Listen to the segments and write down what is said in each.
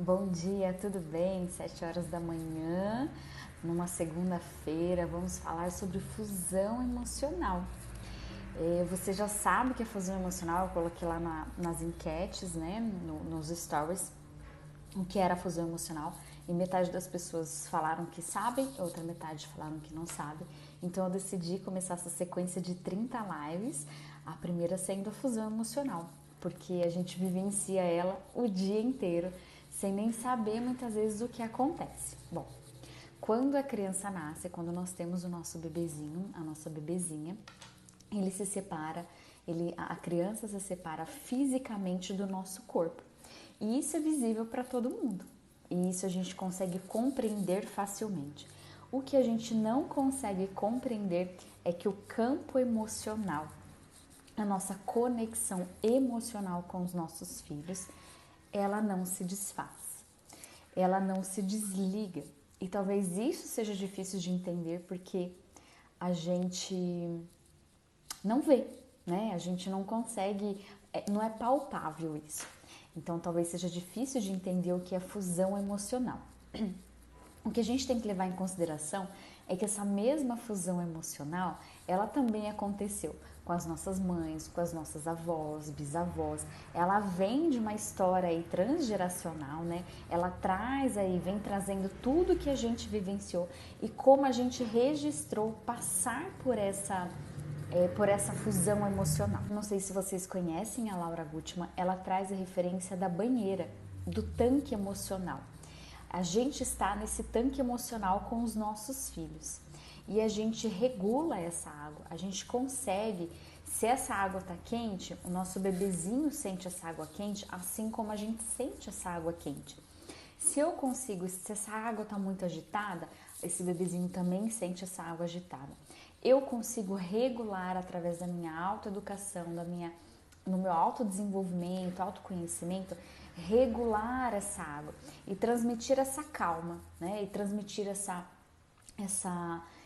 Bom dia, tudo bem? 7 horas da manhã, numa segunda-feira, vamos falar sobre fusão emocional. Você já sabe que a fusão emocional, eu coloquei lá nas enquetes, né, nos stories, o que era a fusão emocional, e metade das pessoas falaram que sabem, outra metade falaram que não sabem. Então eu decidi começar essa sequência de 30 lives, a primeira sendo a fusão emocional, porque a gente vivencia ela o dia inteiro, sem nem saber muitas vezes o que acontece. Bom, quando a criança nasce, quando nós temos o nosso bebezinho, a nossa bebezinha, ele se separa, a criança se separa fisicamente do nosso corpo. E isso é visível para todo mundo. E isso a gente consegue compreender facilmente. O que a gente não consegue compreender é que o campo emocional, a nossa conexão emocional com os nossos filhos, ela não se desfaz, ela não se desliga. E talvez isso seja difícil de entender porque a gente não vê, né? A gente não consegue, não é palpável isso. Então talvez seja difícil de entender o que é fusão emocional. O que a gente tem que levar em consideração é que essa mesma fusão emocional, ela também aconteceu com as nossas mães, com as nossas avós, bisavós. Ela vem de uma história aí transgeracional, né? Ela traz aí, vem trazendo tudo que a gente vivenciou e como a gente registrou passar por essa fusão emocional. Não sei se vocês conhecem a Laura Gutman, ela traz a referência da banheira, do tanque emocional. A gente está nesse tanque emocional com os nossos filhos e a gente regula essa água, a gente consegue, se essa água está quente, o nosso bebezinho sente essa água quente, assim como a gente sente essa água quente. Se eu consigo, se essa água está muito agitada, esse bebezinho também sente essa água agitada. Eu consigo regular através da minha autoeducação, no meu autodesenvolvimento, autoconhecimento, regular essa água e transmitir essa calma, né? E transmitir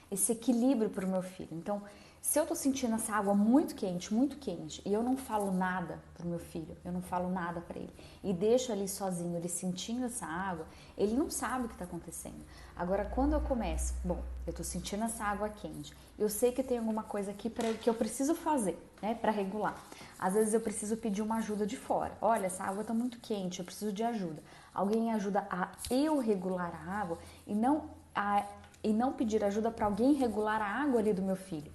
esse equilíbrio para o meu filho. Então, se eu tô sentindo essa água muito quente, e eu não falo nada pro meu filho, eu não falo nada para ele, e deixo ali sozinho, ele sentindo essa água, ele não sabe o que tá acontecendo. Agora, quando eu começo, bom, eu tô sentindo essa água quente, eu sei que tem alguma coisa aqui que eu preciso fazer, né, para regular. Às vezes eu preciso pedir uma ajuda de fora. Olha, essa água tá muito quente, eu preciso de ajuda. Alguém ajuda a eu regular a água e não pedir ajuda para alguém regular a água ali do meu filho.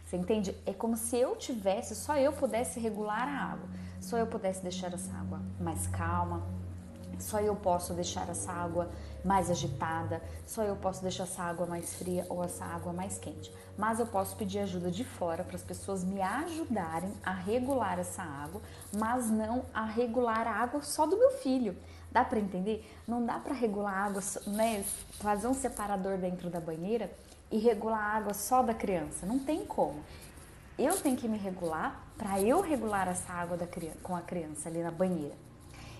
Você entende? É como se eu tivesse, só eu pudesse regular a água. Só eu pudesse deixar essa água mais calma. Só eu posso deixar essa água mais agitada. Só eu posso deixar essa água mais fria ou essa água mais quente. Mas eu posso pedir ajuda de fora para as pessoas me ajudarem a regular essa água, mas não a regular a água só do meu filho. Dá para entender? Não dá para regular a água, né? Fazer um separador dentro da banheira e regular a água só da criança. Não tem como. Eu tenho que me regular para eu regular essa água com a criança ali na banheira.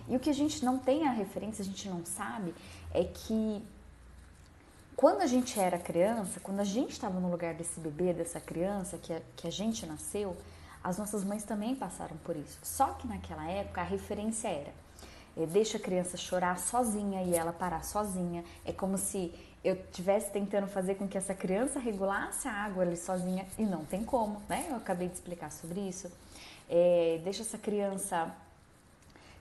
E o que a gente não tem a referência, a gente não sabe, é que quando a gente era criança, quando a gente estava no lugar desse bebê, dessa criança que a gente nasceu, as nossas mães também passaram por isso. Só que naquela época a referência era deixa a criança chorar sozinha e ela parar sozinha. É como se eu estivesse tentando fazer com que essa criança regulasse a água ali sozinha e não tem como, né? Eu acabei de explicar sobre isso. Deixa essa criança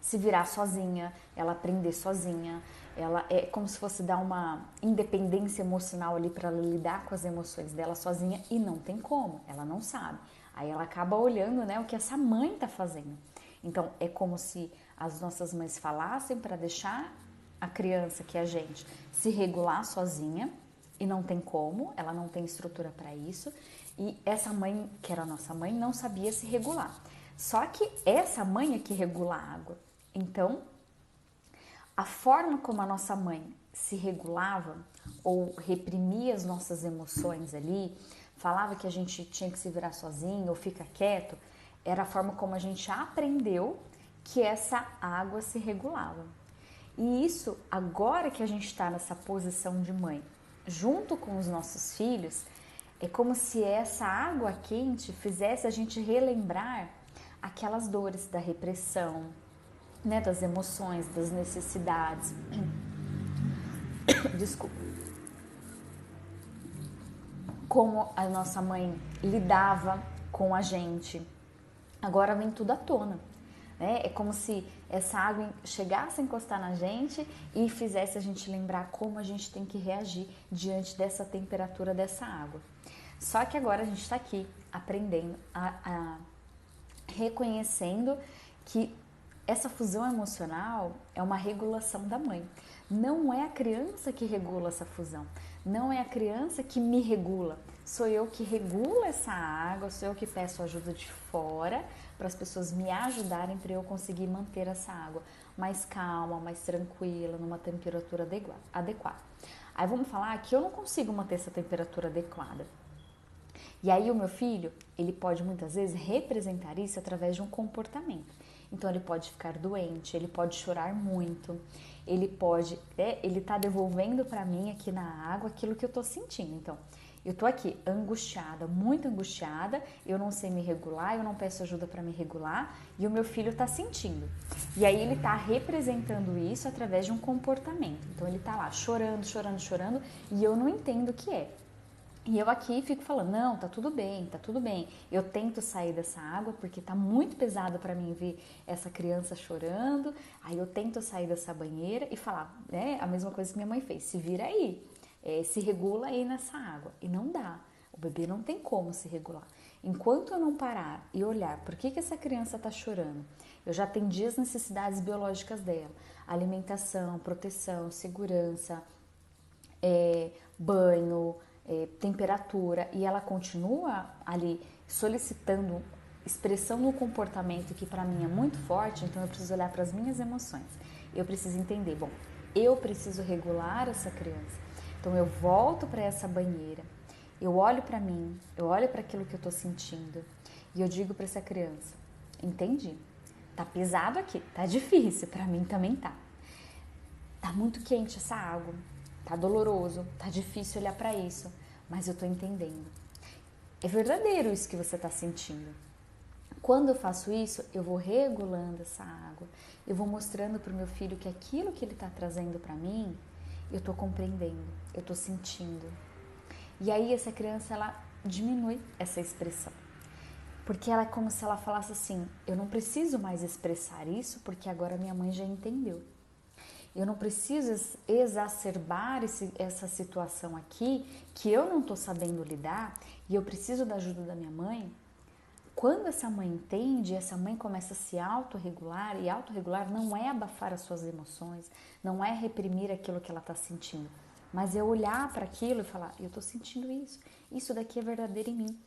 se virar sozinha, ela aprender sozinha. Ela é como se fosse dar uma independência emocional ali para ela lidar com as emoções dela sozinha e não tem como, ela não sabe. Aí ela acaba olhando, né, o que essa mãe tá fazendo. Então é como se as nossas mães falassem para deixar a criança, que é a gente, se regular sozinha e não tem como, ela não tem estrutura para isso. E essa mãe, que era a nossa mãe, não sabia se regular. Só que essa mãe é que regula a água. Então, a forma como a nossa mãe se regulava ou reprimia as nossas emoções ali, falava que a gente tinha que se virar sozinho ou ficar quieto, era a forma como a gente aprendeu que essa água se regulava. E isso, agora que a gente está nessa posição de mãe, junto com os nossos filhos, é como se essa água quente fizesse a gente relembrar aquelas dores da repressão, né, das emoções, das necessidades. Desculpa. Como a nossa mãe lidava com a gente. Agora vem tudo à tona. Né? É como se essa água chegasse a encostar na gente e fizesse a gente lembrar como a gente tem que reagir diante dessa temperatura dessa água. Só que agora a gente está aqui aprendendo reconhecendo que essa fusão emocional é uma regulação da mãe. Não é a criança que regula essa fusão, não é a criança que me regula. Sou eu que regulo essa água, sou eu que peço ajuda de fora para as pessoas me ajudarem para eu conseguir manter essa água mais calma, mais tranquila, numa temperatura adequada. Aí vamos falar que eu não consigo manter essa temperatura adequada. E aí o meu filho, ele pode muitas vezes representar isso através de um comportamento. Então ele pode ficar doente, ele pode chorar muito, ele pode, ele tá devolvendo para mim aqui na água aquilo que eu tô sentindo. Então, eu tô aqui angustiada, muito angustiada, eu não sei me regular, eu não peço ajuda para me regular e o meu filho tá sentindo. E aí ele tá representando isso através de um comportamento. Então ele tá lá chorando, chorando, chorando e eu não entendo o que é. E eu aqui fico falando, não, tá tudo bem, tá tudo bem. Eu tento sair dessa água porque tá muito pesado para mim ver essa criança chorando. Aí eu tento sair dessa banheira e falar, né, a mesma coisa que minha mãe fez, se vira aí, se regula aí nessa água. E não dá, o bebê não tem como se regular. Enquanto eu não parar e olhar por que essa criança tá chorando, eu já atendi as necessidades biológicas dela, alimentação, proteção, segurança, banho, temperatura, e ela continua ali solicitando expressão no comportamento que para mim é muito forte, então eu preciso olhar para as minhas emoções. Eu preciso entender, bom, eu preciso regular essa criança. Então eu volto para essa banheira, eu olho para mim, eu olho para aquilo que eu estou sentindo e eu digo para essa criança, entendi, tá pesado aqui, tá difícil, para mim também tá. Tá muito quente essa água, tá doloroso, tá difícil olhar para isso, mas eu tô entendendo. É verdadeiro isso que você tá sentindo. Quando eu faço isso, eu vou regulando essa água, eu vou mostrando pro meu filho que aquilo que ele tá trazendo para mim, eu tô compreendendo, eu tô sentindo. E aí essa criança, ela diminui essa expressão. Porque ela é como se ela falasse assim, eu não preciso mais expressar isso porque agora minha mãe já entendeu. Eu não preciso exacerbar essa situação aqui que eu não estou sabendo lidar e eu preciso da ajuda da minha mãe. Quando essa mãe entende, essa mãe começa a se autorregular, e autorregular não é abafar as suas emoções, não é reprimir aquilo que ela está sentindo, mas é olhar para aquilo e falar, eu estou sentindo isso daqui é verdadeiro em mim.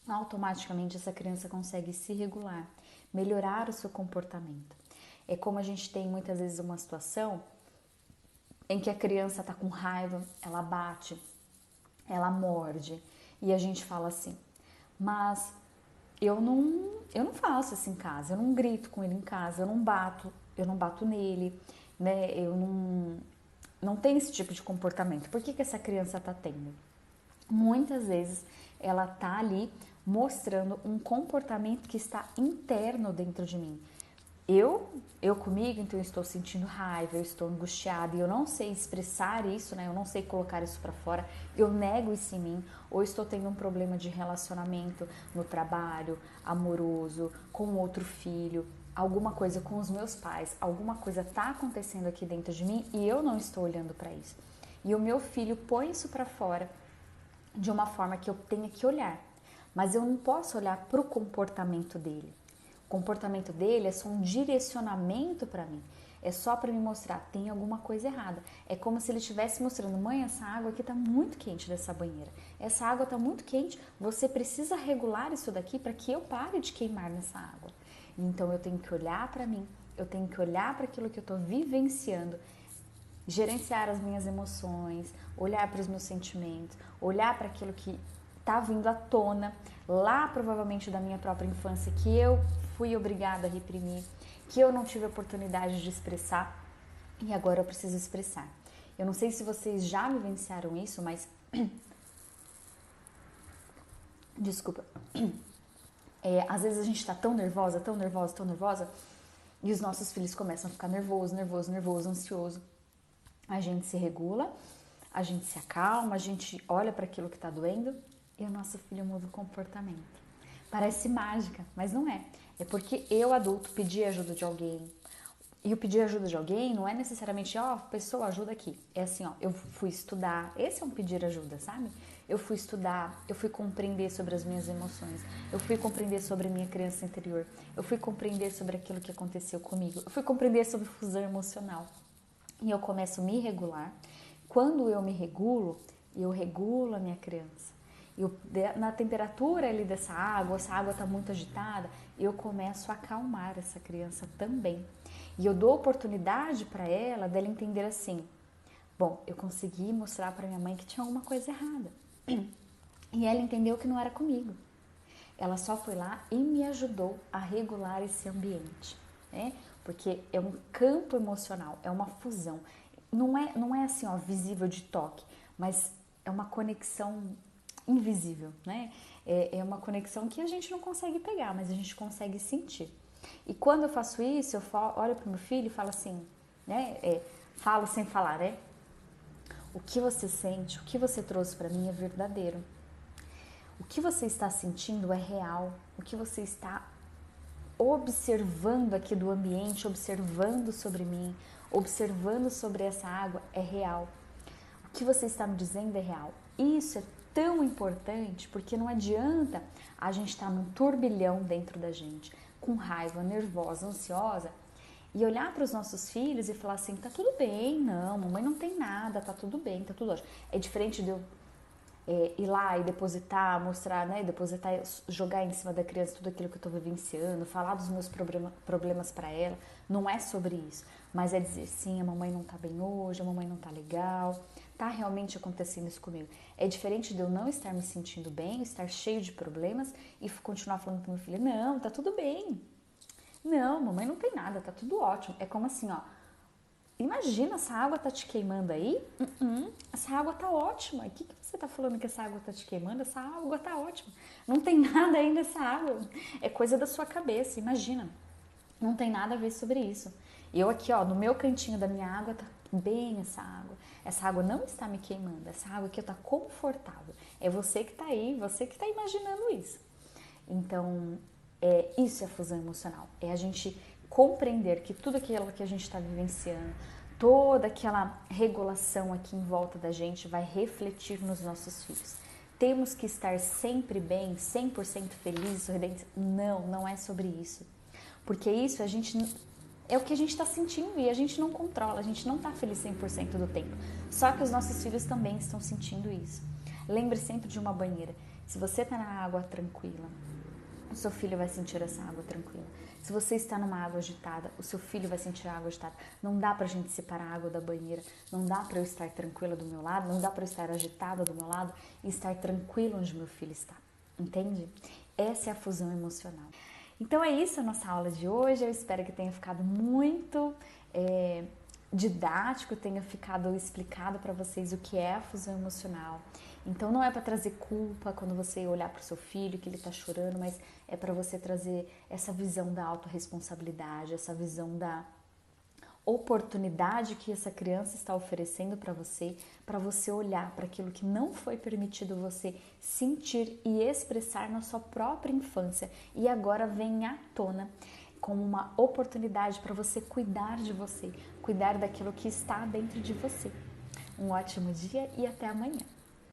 Automaticamente essa criança consegue se regular, melhorar o seu comportamento. É como a gente tem muitas vezes uma situação em que a criança está com raiva, ela bate, ela morde e a gente fala assim, mas eu não faço isso em casa, eu não grito com ele em casa, eu não bato nele, né? Eu não tenho esse tipo de comportamento. Por que essa criança está tendo? Muitas vezes ela está ali mostrando um comportamento que está interno dentro de mim. Eu comigo, então eu estou sentindo raiva, eu estou angustiada e eu não sei expressar isso, né? Eu não sei colocar isso para fora, eu nego isso em mim, ou estou tendo um problema de relacionamento no trabalho, amoroso, com outro filho, alguma coisa com os meus pais, alguma coisa está acontecendo aqui dentro de mim e eu não estou olhando para isso. E o meu filho põe isso para fora de uma forma que eu tenha que olhar, mas eu não posso olhar para o comportamento dele. O comportamento dele é só um direcionamento para mim, é só para me mostrar, tem alguma coisa errada. É como se ele estivesse mostrando, mãe, essa água aqui está muito quente dessa banheira, essa água está muito quente, você precisa regular isso daqui para que eu pare de queimar nessa água. Então eu tenho que olhar para mim, eu tenho que olhar para aquilo que eu estou vivenciando, gerenciar as minhas emoções, olhar para os meus sentimentos, olhar para aquilo que está vindo à tona, lá provavelmente da minha própria infância, que eu fui obrigada a reprimir, que eu não tive a oportunidade de expressar e agora eu preciso expressar. Eu não sei se vocês já vivenciaram isso, mas desculpa, às vezes a gente está tão nervosa, tão nervosa, tão nervosa, E os nossos filhos começam a ficar nervoso, ansioso. A gente se regula, a gente se acalma, a gente olha para aquilo que está doendo e o nosso filho muda o comportamento. Parece mágica, mas não é. É porque eu, adulto, pedi ajuda de alguém. E o pedir ajuda de alguém não é necessariamente, pessoa, ajuda aqui. É assim, eu fui estudar. Esse é um pedir ajuda, sabe? Eu fui estudar, eu fui compreender sobre as minhas emoções, eu fui compreender sobre a minha criança interior, eu fui compreender sobre aquilo que aconteceu comigo, eu fui compreender sobre fusão emocional. E eu começo a me regular. Quando eu me regulo, eu regulo a minha criança. Na temperatura ali dessa água, essa água está muito agitada, eu começo a acalmar essa criança também. E eu dou oportunidade para ela dela entender assim, bom, eu consegui mostrar para minha mãe que tinha alguma coisa errada. E ela entendeu que não era comigo. Ela só foi lá e me ajudou a regular esse ambiente, né? Porque é um campo emocional, é uma fusão. Não é assim, visível de toque, mas é uma conexão invisível, né? É uma conexão que a gente não consegue pegar, mas a gente consegue sentir. E quando eu faço isso, eu olho para o meu filho e falo assim, né? Falo sem falar, né? O que você sente, o que você trouxe para mim é verdadeiro. O que você está sentindo é real. O que você está observando aqui do ambiente, observando sobre mim, observando sobre essa água é real. O que você está me dizendo é real. Isso é tão importante porque não adianta a gente estar num turbilhão dentro da gente, com raiva, nervosa, ansiosa, e olhar para os nossos filhos e falar assim, tá tudo bem, não, mamãe não tem nada, tá tudo bem, tá tudo ótimo. É diferente de eu ir lá e depositar, mostrar, né, depositar, jogar em cima da criança tudo aquilo que eu estou vivenciando, falar dos meus problemas para ela. Não é sobre isso, mas é dizer, sim, a mamãe não tá bem hoje, a mamãe não tá legal, tá realmente acontecendo isso comigo. É diferente de eu não estar me sentindo bem, estar cheio de problemas e continuar falando pro meu filho, não, tá tudo bem. Não, mamãe não tem nada, tá tudo ótimo. É como assim, imagina, essa água tá te queimando aí? Essa água tá ótima. O que você tá falando que essa água tá te queimando? Essa água tá ótima. Não tem nada aí nessa água. É coisa da sua cabeça, imagina. Não tem nada a ver sobre isso. Eu aqui, no meu cantinho da minha água tá bem essa água. Essa água não está me queimando. Essa água aqui tá confortável. É você que tá aí, você que tá imaginando isso. Então, isso é fusão emocional. É a gente compreender que tudo aquilo que a gente está vivenciando, toda aquela regulação aqui em volta da gente vai refletir nos nossos filhos. Temos que estar sempre bem, 100% felizes, sorridentes? Não, não é sobre isso. Porque isso é o que a gente está sentindo e a gente não controla, a gente não está feliz 100% do tempo. Só que os nossos filhos também estão sentindo isso. Lembre sempre de uma banheira. Se você está na água tranquila, o seu filho vai sentir essa água tranquila. Se você está numa água agitada, o seu filho vai sentir a água agitada. Não dá pra gente separar a água da banheira. Não dá pra eu estar tranquila do meu lado, não dá pra eu estar agitada do meu lado e estar tranquilo onde meu filho está. Entende? Essa é a fusão emocional. Então é isso a nossa aula de hoje. Eu espero que tenha ficado muito didático, tenha ficado explicado para vocês o que é a fusão emocional. Então não é para trazer culpa quando você olhar para o seu filho que ele está chorando, mas é para você trazer essa visão da autorresponsabilidade, essa visão da oportunidade que essa criança está oferecendo para você olhar para aquilo que não foi permitido você sentir e expressar na sua própria infância e agora vem à tona como uma oportunidade para você cuidar de você, cuidar daquilo que está dentro de você. Um ótimo dia e até amanhã!